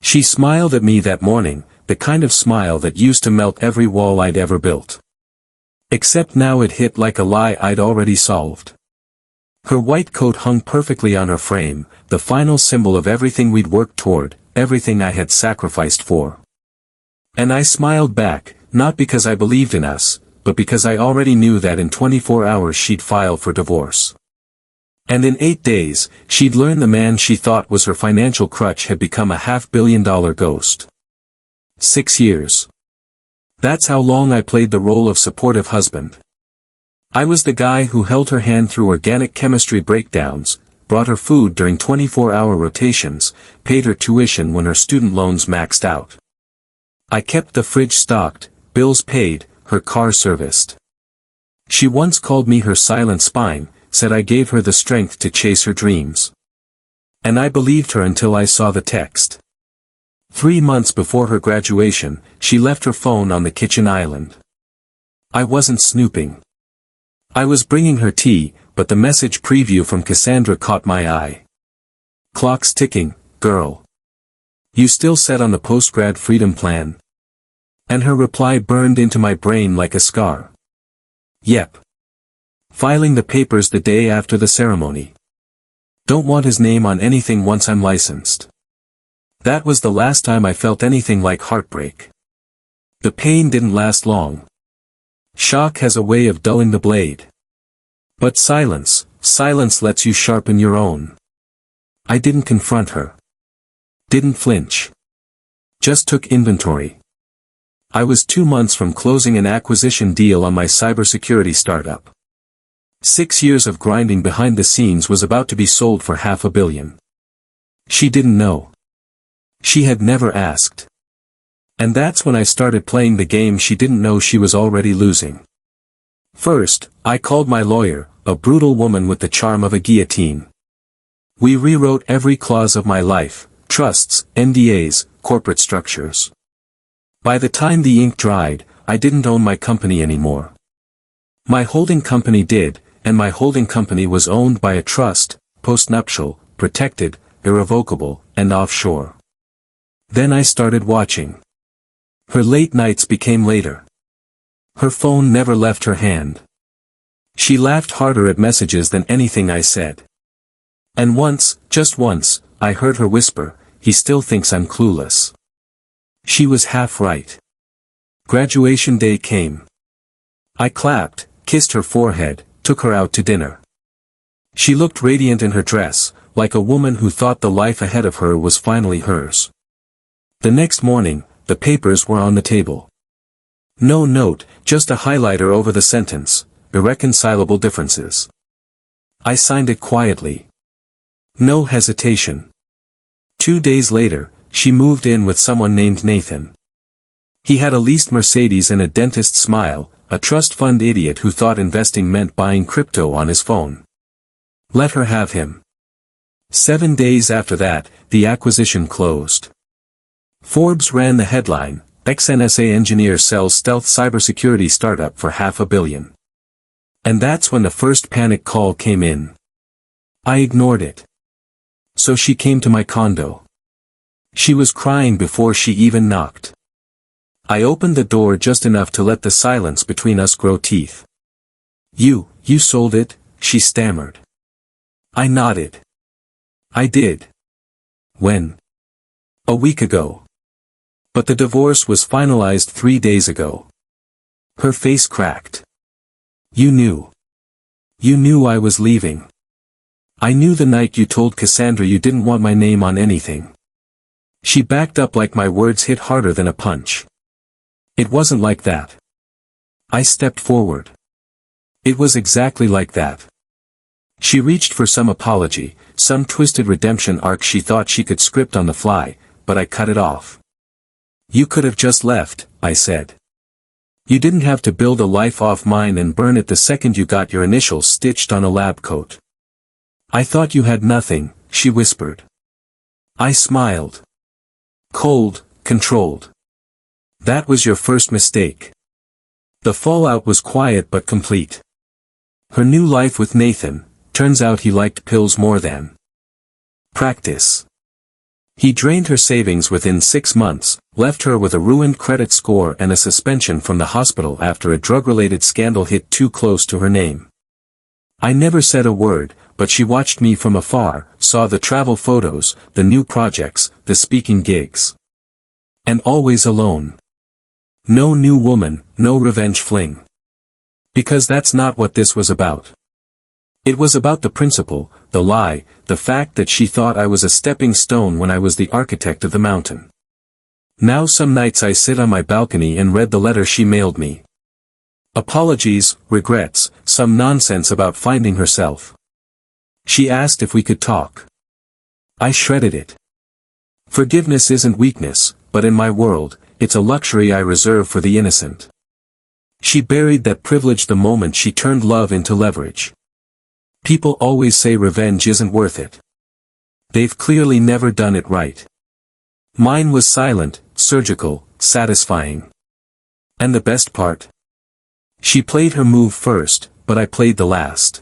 She smiled at me that morning, the kind of smile that used to melt every wall I'd ever built. Except now it hit like a lie I'd already solved. Her white coat hung perfectly on her frame, the final symbol of everything we'd worked toward, everything I had sacrificed for. And I smiled back, not because I believed in us, but because I already knew that in 24 hours she'd file for divorce. And in 8 days, she'd learn the man she thought was her financial crutch had become a $500 million ghost. 6 years. That's how long I played the role of supportive husband. I was the guy who held her hand through organic chemistry breakdowns, brought her food during 24-hour rotations, paid her tuition when her student loans maxed out. I kept the fridge stocked, bills paid, her car serviced. She once called me her silent spine, said I gave her the strength to chase her dreams. And I believed her until I saw the text. 3 months before her graduation, she left her phone on the kitchen island. I wasn't snooping. I was bringing her tea, but the message preview from Cassandra caught my eye. Clock's ticking, girl. You still set on the post-grad freedom plan? And her reply burned into my brain like a scar. Yep. Filing the papers the day after the ceremony. Don't want his name on anything once I'm licensed. That was the last time I felt anything like heartbreak. The pain didn't last long. Shock has a way of dulling the blade. But silence lets you sharpen your own. I didn't confront her. Didn't flinch. Just took inventory. I was 2 months from closing an acquisition deal on my cybersecurity startup. 6 years of grinding behind the scenes was about to be sold for $500 million. She didn't know. She had never asked. And that's when I started playing the game she didn't know she was already losing. First, I called my lawyer, a brutal woman with the charm of a guillotine. We rewrote every clause of my life, trusts, NDAs, corporate structures. By the time the ink dried, I didn't own my company anymore. My holding company did, and my holding company was owned by a trust, postnuptial, protected, irrevocable, and offshore. Then I started watching. Her late nights became later. Her phone never left her hand. She laughed harder at messages than anything I said. And once, just once, I heard her whisper, "He still thinks I'm clueless." She was half right. Graduation day came. I clapped, kissed her forehead, took her out to dinner. She looked radiant in her dress, like a woman who thought the life ahead of her was finally hers. The next morning, the papers were on the table. No note, just a highlighter over the sentence, "Irreconcilable differences." I signed it quietly. No hesitation. 2 days later, she moved in with someone named Nathan. He had a leased Mercedes and a dentist smile, a trust fund idiot who thought investing meant buying crypto on his phone. Let her have him. 7 days after that, the acquisition closed. Forbes ran the headline, "Ex-NSA engineer sells stealth cybersecurity startup for $500 million." And that's when the first panic call came in. I ignored it. So she came to my condo. She was crying before she even knocked. I opened the door just enough to let the silence between us grow teeth. You sold it," she stammered. I nodded. I did. When? A week ago. But the divorce was finalized 3 days ago. Her face cracked. You knew. You knew I was leaving. I knew the night you told Cassandra you didn't want my name on anything. She backed up like my words hit harder than a punch. It wasn't like that. I stepped forward. It was exactly like that. She reached for some apology, some twisted redemption arc she thought she could script on the fly, but I cut it off. You could have just left, I said. You didn't have to build a life off mine and burn it the second you got your initials stitched on a lab coat. I thought you had nothing, she whispered. I smiled. Cold, controlled. That was your first mistake. The fallout was quiet but complete. Her new life with Nathan, turns out he liked pills more than practice. He drained her savings within 6 months, left her with a ruined credit score and a suspension from the hospital after a drug-related scandal hit too close to her name. I never said a word, but she watched me from afar, saw the travel photos, the new projects, the speaking gigs. And always alone. No new woman, no revenge fling. Because that's not what this was about. It was about the principle, the lie, the fact that she thought I was a stepping stone when I was the architect of the mountain. Now some nights I sit on my balcony and read the letter she mailed me. Apologies, regrets, some nonsense about finding herself. She asked if we could talk. I shredded it. Forgiveness isn't weakness, but in my world, it's a luxury I reserve for the innocent. She buried that privilege the moment she turned love into leverage. People always say revenge isn't worth it. They've clearly never done it right. Mine was silent, surgical, satisfying. And the best part? She played her move first, but I played the last.